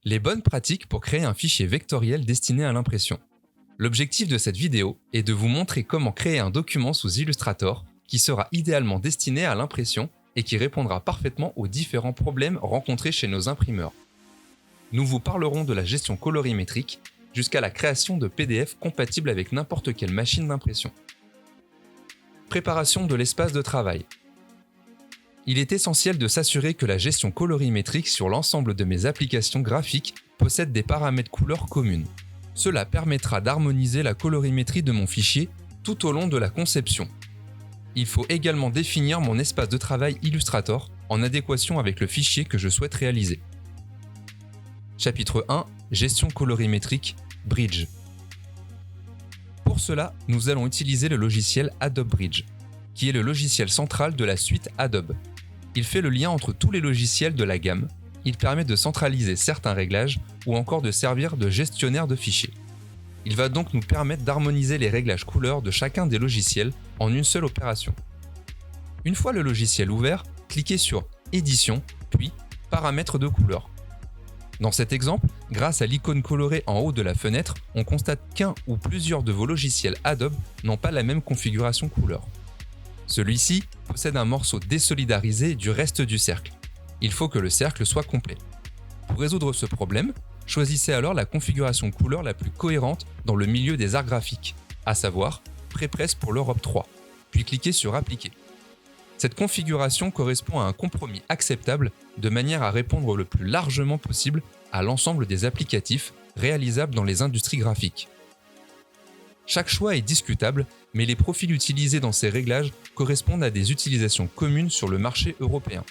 Les bonnes pratiques pour créer un fichier vectoriel destiné à l'impression. L'objectif de cette vidéo est de vous montrer comment créer un document sous Illustrator qui sera idéalement destiné à l'impression et qui répondra parfaitement aux différents problèmes rencontrés chez nos imprimeurs. Nous vous parlerons de la gestion colorimétrique jusqu'à la création de PDF compatibles avec n'importe quelle machine d'impression. Préparation de l'espace de travail. Il est essentiel de s'assurer que la gestion colorimétrique sur l'ensemble de mes applications graphiques possède des paramètres couleurs communes. Cela permettra d'harmoniser la colorimétrie de mon fichier tout au long de la conception. Il faut également définir mon espace de travail Illustrator en adéquation avec le fichier que je souhaite réaliser. Chapitre 1. Gestion colorimétrique, Bridge. Pour cela, nous allons utiliser le logiciel Adobe Bridge, qui est le logiciel central de la suite Adobe. Il fait le lien entre tous les logiciels de la gamme, il permet de centraliser certains réglages ou encore de servir de gestionnaire de fichiers. Il va donc nous permettre d'harmoniser les réglages couleurs de chacun des logiciels en une seule opération. Une fois le logiciel ouvert, cliquez sur Édition, puis Paramètres de couleur. Dans cet exemple, grâce à l'icône colorée en haut de la fenêtre, on constate qu'un ou plusieurs de vos logiciels Adobe n'ont pas la même configuration couleur. Celui-ci possède un morceau désolidarisé du reste du cercle. Il faut que le cercle soit complet. Pour résoudre ce problème, choisissez alors la configuration couleur la plus cohérente dans le milieu des arts graphiques, à savoir Prépresse pour l'Europe 3, puis cliquez sur Appliquer. Cette configuration correspond à un compromis acceptable de manière à répondre le plus largement possible à l'ensemble des applicatifs réalisables dans les industries graphiques. Chaque choix est discutable, mais les profils utilisés dans ces réglages correspondent à des utilisations communes sur le marché européen.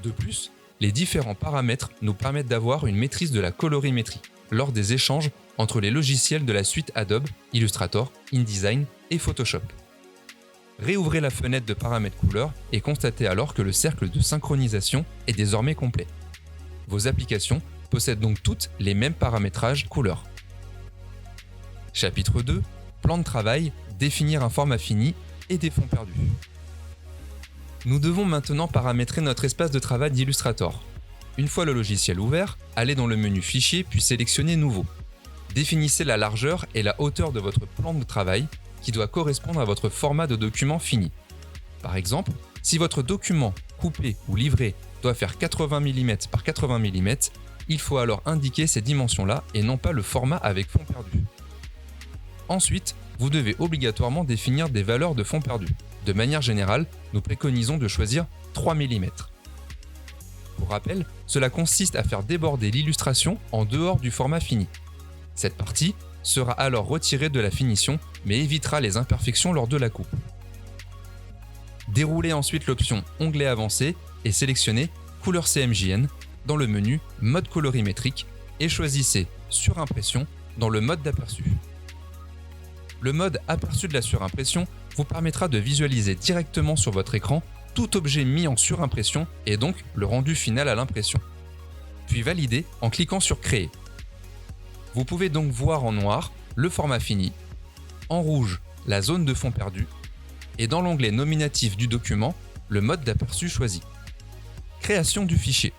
De plus, les différents paramètres nous permettent d'avoir une maîtrise de la colorimétrie lors des échanges entre les logiciels de la suite Adobe, Illustrator, InDesign et Photoshop. Réouvrez la fenêtre de paramètres couleurs et constatez alors que le cercle de synchronisation est désormais complet. Vos applications possèdent donc toutes les mêmes paramétrages couleurs. Chapitre 2. Plan de travail, définir un format fini et des fonds perdus. Nous devons maintenant paramétrer notre espace de travail d'Illustrator. Une fois le logiciel ouvert, allez dans le menu Fichier puis sélectionnez Nouveau. Définissez la largeur et la hauteur de votre plan de travail qui doit correspondre à votre format de document fini. Par exemple, si votre document coupé ou livré doit faire 80 mm par 80 mm, il faut alors indiquer ces dimensions-là et non pas le format avec fond perdu. Ensuite, vous devez obligatoirement définir des valeurs de fond perdu. De manière générale, nous préconisons de choisir 3 mm. Pour rappel, cela consiste à faire déborder l'illustration en dehors du format fini. Cette partie sera alors retirée de la finition, mais évitera les imperfections lors de la coupe. Déroulez ensuite l'option Onglet avancé et sélectionnez Couleur CMJN dans le menu Mode colorimétrique et choisissez Surimpression dans le mode d'aperçu. Le mode aperçu de la surimpression vous permettra de visualiser directement sur votre écran tout objet mis en surimpression et donc le rendu final à l'impression. Puis validez en cliquant sur Créer. Vous pouvez donc voir en noir le format fini, en rouge la zone de fond perdu et dans l'onglet nominatif du document, le mode d'aperçu choisi. Création du fichier.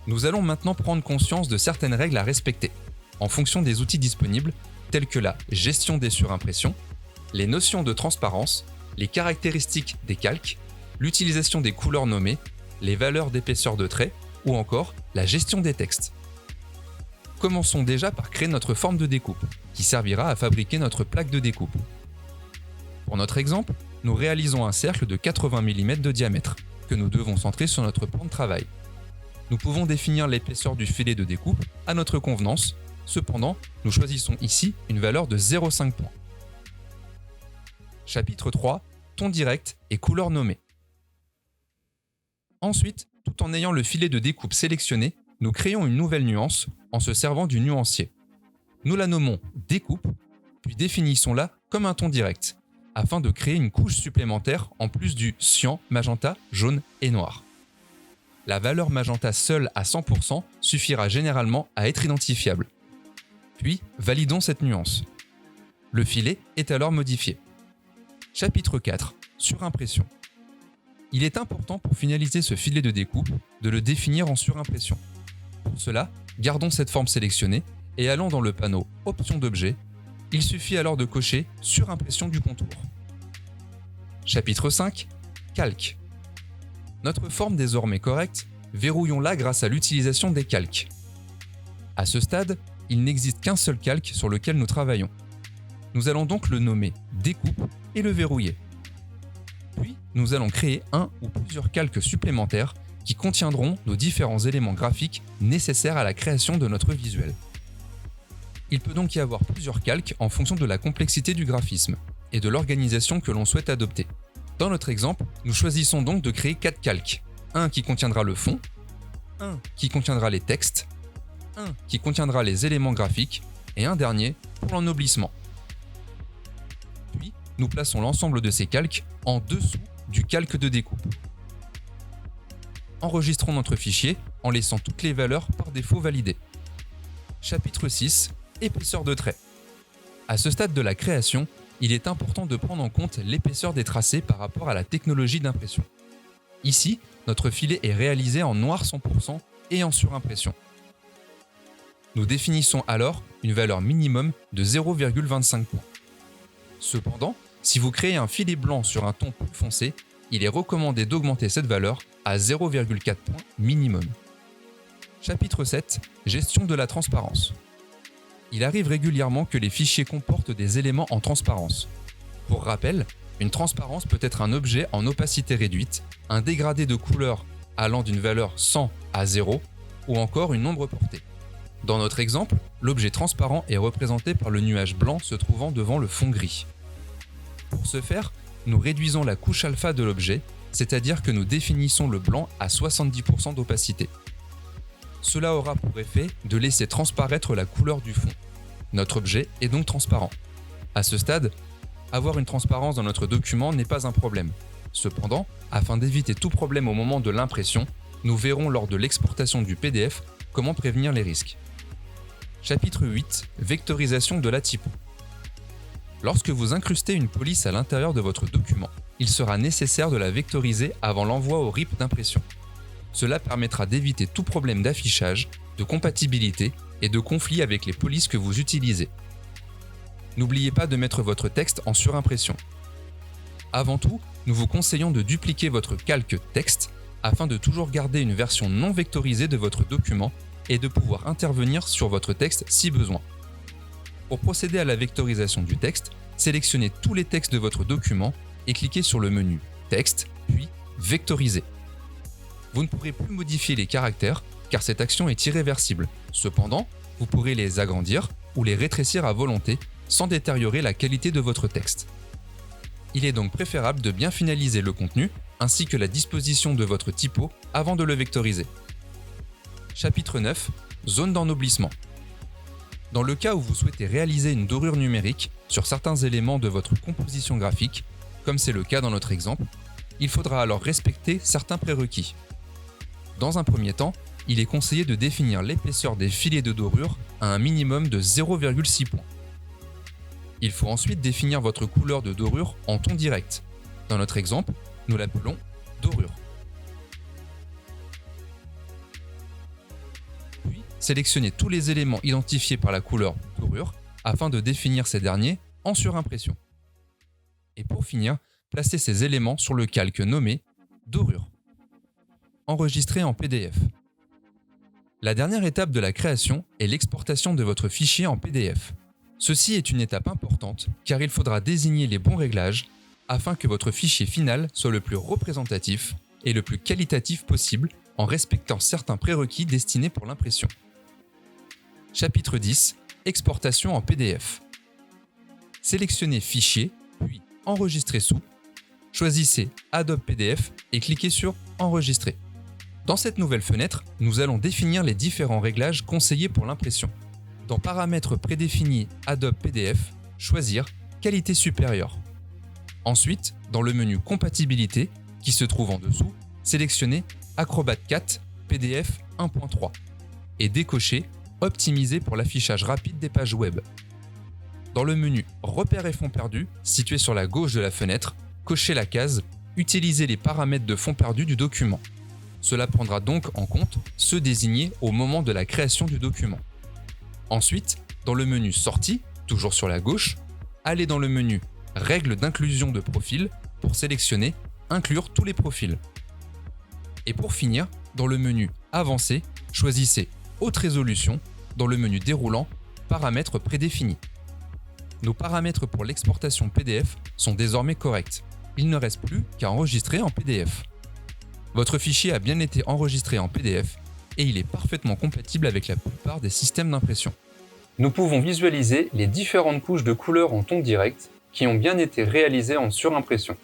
Nous allons maintenant prendre conscience de certaines règles à respecter en fonction des outils disponibles tels que la gestion des surimpressions, les notions de transparence, les caractéristiques des calques, l'utilisation des couleurs nommées, les valeurs d'épaisseur de trait ou encore la gestion des textes. Commençons déjà par créer notre forme de découpe, qui servira à fabriquer notre plaque de découpe. Pour notre exemple, nous réalisons un cercle de 80 mm de diamètre, que nous devons centrer sur notre plan de travail. Nous pouvons définir l'épaisseur du filet de découpe à notre convenance. Cependant, nous choisissons ici une valeur de 0,5 points. Chapitre 3. Ton direct et couleurs nommées. Ensuite, tout en ayant le filet de découpe sélectionné, nous créons une nouvelle nuance en se servant du nuancier. Nous la nommons découpe, puis définissons-la comme un ton direct, afin de créer une couche supplémentaire en plus du cyan, magenta, jaune et noir. La valeur magenta seule à 100% suffira généralement à être identifiable. Puis, validons cette nuance. Le filet est alors modifié. Chapitre 4. Surimpression. Il est important pour finaliser ce filet de découpe de le définir en surimpression. Pour cela, gardons cette forme sélectionnée et allons dans le panneau Options d'objet. Il suffit alors de cocher Surimpression du contour. Chapitre 5. Calque. Notre forme désormais correcte, verrouillons-la grâce à l'utilisation des calques. À ce stade, il n'existe qu'un seul calque sur lequel nous travaillons. Nous allons donc le nommer Découpe et le verrouiller. Puis, nous allons créer un ou plusieurs calques supplémentaires qui contiendront nos différents éléments graphiques nécessaires à la création de notre visuel. Il peut donc y avoir plusieurs calques en fonction de la complexité du graphisme et de l'organisation que l'on souhaite adopter. Dans notre exemple, nous choisissons donc de créer 4 calques. Un qui contiendra le fond, un qui contiendra les textes, un qui contiendra les éléments graphiques et un dernier pour l'ennoblissement. Puis, nous plaçons l'ensemble de ces calques en dessous du calque de découpe. Enregistrons notre fichier en laissant toutes les valeurs par défaut validées. Chapitre 6. Épaisseur de trait. À ce stade de la création, il est important de prendre en compte l'épaisseur des tracés par rapport à la technologie d'impression. Ici, notre filet est réalisé en noir 100% et en surimpression. Nous définissons alors une valeur minimum de 0,25 points. Cependant, si vous créez un filet blanc sur un ton plus foncé, il est recommandé d'augmenter cette valeur à 0,4 points minimum. Chapitre 7. Gestion de la transparence. Il arrive régulièrement que les fichiers comportent des éléments en transparence. Pour rappel, une transparence peut être un objet en opacité réduite, un dégradé de couleur allant d'une valeur 100 à 0, ou encore une ombre portée. Dans notre exemple, l'objet transparent est représenté par le nuage blanc se trouvant devant le fond gris. Pour ce faire, nous réduisons la couche alpha de l'objet, c'est-à-dire que nous définissons le blanc à 70% d'opacité. Cela aura pour effet de laisser transparaître la couleur du fond. Notre objet est donc transparent. À ce stade, avoir une transparence dans notre document n'est pas un problème. Cependant, afin d'éviter tout problème au moment de l'impression, nous verrons lors de l'exportation du PDF comment prévenir les risques. Chapitre 8. Vectorisation de la typo. Lorsque vous incrustez une police à l'intérieur de votre document, il sera nécessaire de la vectoriser avant l'envoi au RIP d'impression. Cela permettra d'éviter tout problème d'affichage, de compatibilité et de conflit avec les polices que vous utilisez. N'oubliez pas de mettre votre texte en surimpression. Avant tout, nous vous conseillons de dupliquer votre calque texte afin de toujours garder une version non vectorisée de votre document et de pouvoir intervenir sur votre texte si besoin. Pour procéder à la vectorisation du texte, sélectionnez tous les textes de votre document et cliquez sur le menu Texte, puis Vectoriser. Vous ne pourrez plus modifier les caractères car cette action est irréversible. Cependant, vous pourrez les agrandir ou les rétrécir à volonté sans détériorer la qualité de votre texte. Il est donc préférable de bien finaliser le contenu ainsi que la disposition de votre typo avant de le vectoriser. Chapitre 9. Zone d'ennoblissement. Dans le cas où vous souhaitez réaliser une dorure numérique sur certains éléments de votre composition graphique, comme c'est le cas dans notre exemple, il faudra alors respecter certains prérequis. Dans un premier temps, il est conseillé de définir l'épaisseur des filets de dorure à un minimum de 0,6 points. Il faut ensuite définir votre couleur de dorure en ton direct. Dans notre exemple, nous l'appelons dorure. Puis, sélectionnez tous les éléments identifiés par la couleur dorure afin de définir ces derniers en surimpression. Et pour finir, placez ces éléments sur le calque nommé dorure. Enregistrez en PDF. La dernière étape de la création est l'exportation de votre fichier en PDF. Ceci est une étape importante car il faudra désigner les bons réglages afin que votre fichier final soit le plus représentatif et le plus qualitatif possible en respectant certains prérequis destinés pour l'impression. Chapitre 10. Exportation en PDF. Sélectionnez Fichier, puis Enregistrer sous. Choisissez Adobe PDF et cliquez sur Enregistrer. Dans cette nouvelle fenêtre, nous allons définir les différents réglages conseillés pour l'impression. Dans Paramètres prédéfinis Adobe PDF, choisir Qualité supérieure. Ensuite, dans le menu Compatibilité, qui se trouve en dessous, sélectionnez Acrobat 4 PDF 1.3 et décochez Optimiser pour l'affichage rapide des pages web. Dans le menu Repères et fonds perdus, situé sur la gauche de la fenêtre, cochez la case Utiliser les paramètres de fonds perdus du document. Cela prendra donc en compte ceux désignés au moment de la création du document. Ensuite, dans le menu Sortie, toujours sur la gauche, allez dans le menu Règles d'inclusion de profil pour sélectionner Inclure tous les profils. Et pour finir, dans le menu Avancé, choisissez Haute résolution dans le menu déroulant Paramètres prédéfinis. Nos paramètres pour l'exportation PDF sont désormais corrects. Il ne reste plus qu'à enregistrer en PDF. Votre fichier a bien été enregistré en PDF et il est parfaitement compatible avec la plupart des systèmes d'impression. Nous pouvons visualiser les différentes couches de couleurs en ton direct qui ont bien été réalisées en surimpression.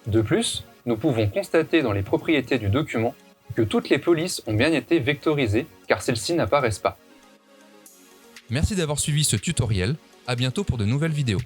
De plus, nous pouvons constater dans les propriétés du document que toutes les polices ont bien été vectorisées car celles-ci n'apparaissent pas. Merci d'avoir suivi ce tutoriel, à bientôt pour de nouvelles vidéos.